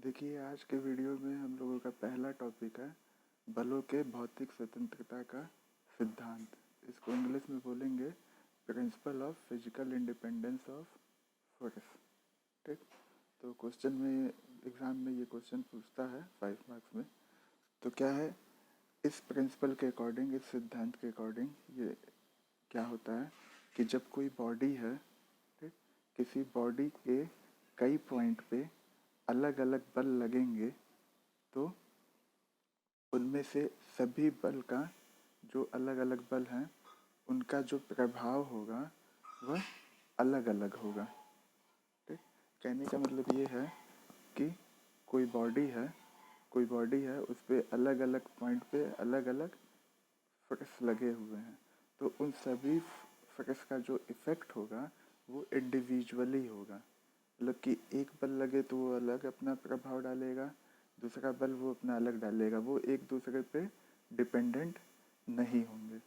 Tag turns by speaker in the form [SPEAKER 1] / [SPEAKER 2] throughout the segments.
[SPEAKER 1] देखिए, आज के वीडियो में हम लोगों का पहला टॉपिक है बलों के भौतिक स्वतंत्रता का सिद्धांत। इसको इंग्लिश में बोलेंगे principle of physical independence of force. ठीक। तो क्वेश्चन में एग्ज़ाम में ये क्वेश्चन पूछता है 5 मार्क्स में। तो क्या है, इस प्रिंसिपल के अकॉर्डिंग, इस सिद्धांत के अकॉर्डिंग ये क्या होता है कि जब कोई बॉडी है, ठीक, किसी बॉडी के कई पॉइंट पे अलग अलग बल लगेंगे तो उनमें से सभी बल का जो अलग अलग बल हैं उनका जो प्रभाव होगा वह अलग अलग होगा। ठीक। कहने का मतलब ये है कि कोई बॉडी है उस पर अलग अलग पॉइंट पे अलग अलग फोर्स लगे हुए हैं, तो उन सभी फोर्स का जो इफ़ेक्ट होगा वो इंडिविजुअली होगा। मतलब कि एक बल लगे तो वो अलग अपना प्रभाव डालेगा, दूसरा बल वो अपना अलग डालेगा, वो एक दूसरे पे डिपेंडेंट नहीं होंगे।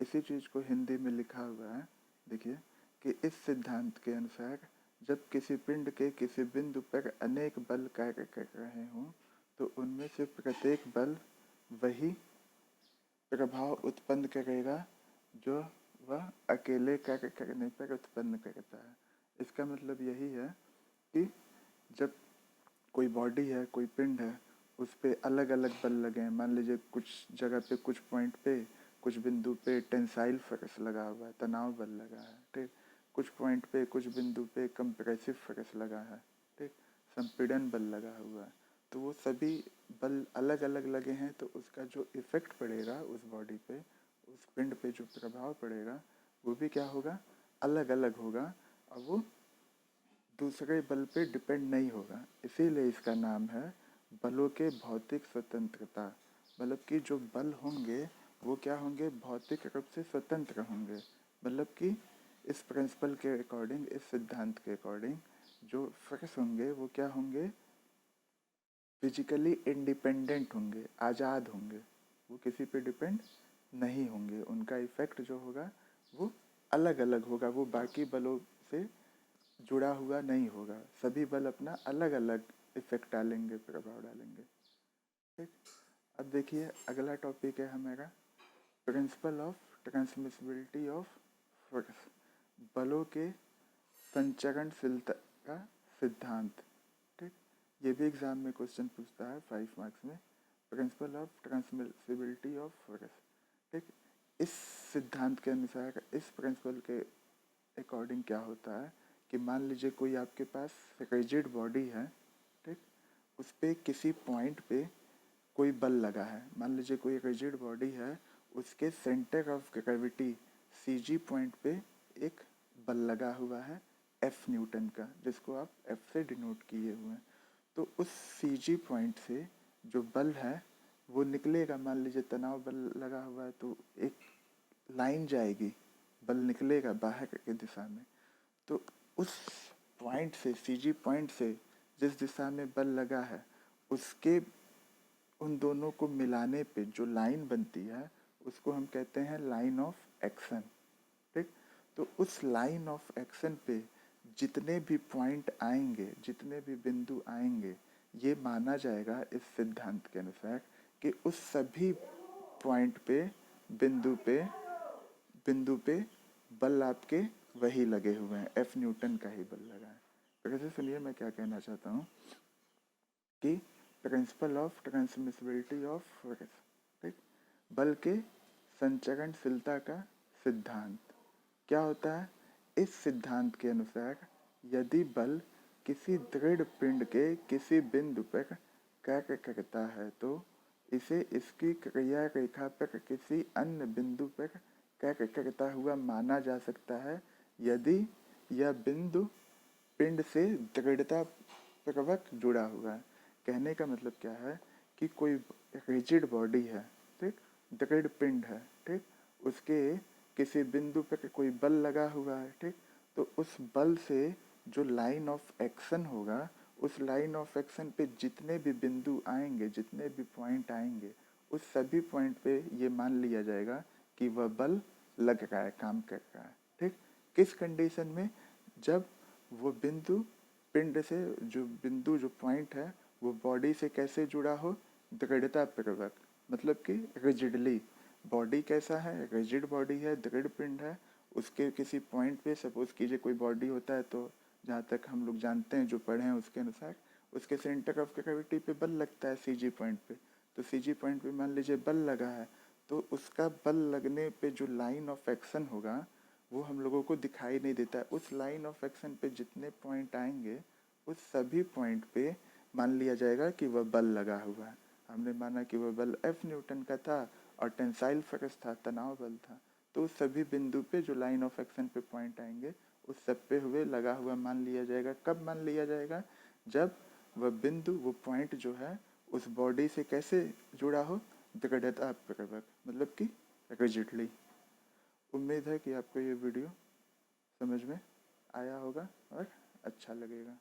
[SPEAKER 1] इसी चीज़ को हिंदी में लिखा हुआ है, देखिए, कि इस सिद्धांत के अनुसार जब किसी पिंड के किसी बिंदु पर अनेक बल कार्य कर रहे हों तो उनमें से प्रत्येक बल वही प्रभाव उत्पन्न करेगा जो वह अकेले कार्य करने पर उत्पन्न करता है। इसका मतलब यही है कि जब कोई बॉडी है, कोई पिंड है, उस पर अलग अलग बल लगे हैं। मान लीजिए कुछ जगह पे, कुछ पॉइंट पे, कुछ बिंदु पे टेंसाइल फोर्स लगा हुआ है, तनाव बल लगा है। ठीक। कुछ पॉइंट पे, कुछ बिंदु पे कंप्रेसिव फोर्स लगा है। ठीक। संपीड़न बल लगा हुआ है। तो वो सभी बल अलग अलग लगे हैं, तो उसका जो इफ़ेक्ट पड़ेगा उस बॉडी पे, उस पिंड पे जो प्रभाव पड़ेगा वो भी क्या होगा, अलग अलग होगा, और वो दूसरे बल पे डिपेंड नहीं होगा। इसीलिए इसका नाम है बलों के भौतिक स्वतंत्रता। मतलब कि जो बल होंगे वो क्या होंगे, भौतिक रूप से स्वतंत्र होंगे। मतलब कि इस प्रिंसिपल के अकॉर्डिंग, इस सिद्धांत के अकॉर्डिंग जो फोर्स होंगे वो क्या होंगे, फिजिकली इंडिपेंडेंट होंगे, आज़ाद होंगे, वो किसी पे डिपेंड नहीं होंगे। उनका इफ़ेक्ट जो होगा वो अलग अलग होगा, वो बाकी बलों से जुड़ा हुआ नहीं होगा। सभी बल अपना अलग अलग इफेक्ट डालेंगे, प्रभाव डालेंगे। ठीक। अब देखिए, अगला टॉपिक है हमारा principle of transmissibility of force, बलों के संचरणशीलता का सिद्धांत। ठीक। ये भी एग्जाम में क्वेश्चन पूछता है 5 मार्क्स में, principle of transmissibility of force. ठीक। इस सिद्धांत के अनुसार, इस प्रिंसिपल के अकॉर्डिंग क्या होता है कि मान लीजिए कोई आपके पास रिजिड बॉडी है। ठीक। उस पर किसी पॉइंट पे कोई बल लगा है। मान लीजिए कोई रिजिड बॉडी है, उसके centre of gravity CG point पे एक बल लगा हुआ है F न्यूटन का, जिसको आप F से डिनोट किए हुए हैं। तो उस CG पॉइंट से जो बल है वो निकलेगा। मान लीजिए तनाव बल लगा हुआ है तो एक लाइन जाएगी, बल निकलेगा बाहर की दिशा में। तो उस पॉइंट से, CG पॉइंट से जिस दिशा में बल लगा है, उसके उन दोनों को मिलाने पे जो लाइन बनती है उसको हम कहते हैं लाइन ऑफ एक्शन। ठीक। तो उस लाइन ऑफ एक्शन पे जितने भी पॉइंट आएंगे, जितने भी बिंदु आएंगे, ये माना जाएगा इस सिद्धांत के अनुसार कि उस सभी पॉइंट पे, बिंदु पे बिंदु पे बल आपके वही लगे हुए हैं, F न्यूटन का ही बल लगा है। फिर से सुनिए मैं क्या कहना चाहता हूँ कि principle of transmissibility of force, ठीक, बल के संचरणशीलता का सिद्धांत क्या होता है। इस सिद्धांत के अनुसार यदि बल किसी दृढ़ पिंड के किसी बिंदु पर कार्य करता है तो इसे इसकी क्रिया रेखा पर किसी अन्य बिंदु पर कार्य करता हुआ माना जा सकता है यदि यह बिंदु पिंड से दृढ़ता पूर्वक जुड़ा हुआ है। कहने का मतलब क्या है कि कोई रिजिड बॉडी है, ठीक, दृढ़ पिंड है, ठीक, उसके किसी बिंदु पर कोई बल लगा हुआ है। ठीक। तो उस बल से जो लाइन ऑफ एक्शन होगा, उस लाइन ऑफ एक्शन पे जितने भी बिंदु आएंगे, जितने भी पॉइंट आएंगे, उस सभी पॉइंट पे ये मान लिया जाएगा कि वह बल लग रहा है, काम कर रहा है। ठीक। किस कंडीशन में, जब वो बिंदु पिंड से, जो बिंदु, जो पॉइंट है वो बॉडी से कैसे जुड़ा हो, दृढ़तापूर्वक, मतलब कि रिजिडली। बॉडी कैसा है, रिजिड बॉडी है, दृढ़ पिंड है। उसके किसी पॉइंट पे सपोज कीजिए कोई बॉडी होता है, तो जहाँ तक हम लोग जानते हैं, जो पढ़े हैं उसके अनुसार, उसके सेंटर ऑफ ग्रेविटी पे बल लगता है सीजी पॉइंट पे। तो सीजी पॉइंट पे मान लीजिए बल लगा है, तो उसका बल लगने पे जो लाइन ऑफ एक्शन होगा वो हम लोगों को दिखाई नहीं देता है। उस लाइन ऑफ एक्शन पे जितने पॉइंट आएंगे, उस सभी पॉइंट पे मान लिया जाएगा कि वह बल लगा हुआ है। हमने माना कि वह बल एफ न्यूटन का था और टेंसाइल फोर्स था, तनाव बल था। तो उस सभी बिंदु पे जो लाइन ऑफ एक्शन पे पॉइंट आएंगे, उस सब पे हुए लगा हुआ मान लिया जाएगा। कब मान लिया जाएगा? जब वह बिंदु, वो पॉइंट जो है, उस बॉडी से कैसे जुड़ा हो, दृढ़तापूर्वक, मतलब कि रिजिडली। उम्मीद है कि आपको ये वीडियो समझ में आया होगा और अच्छा लगेगा।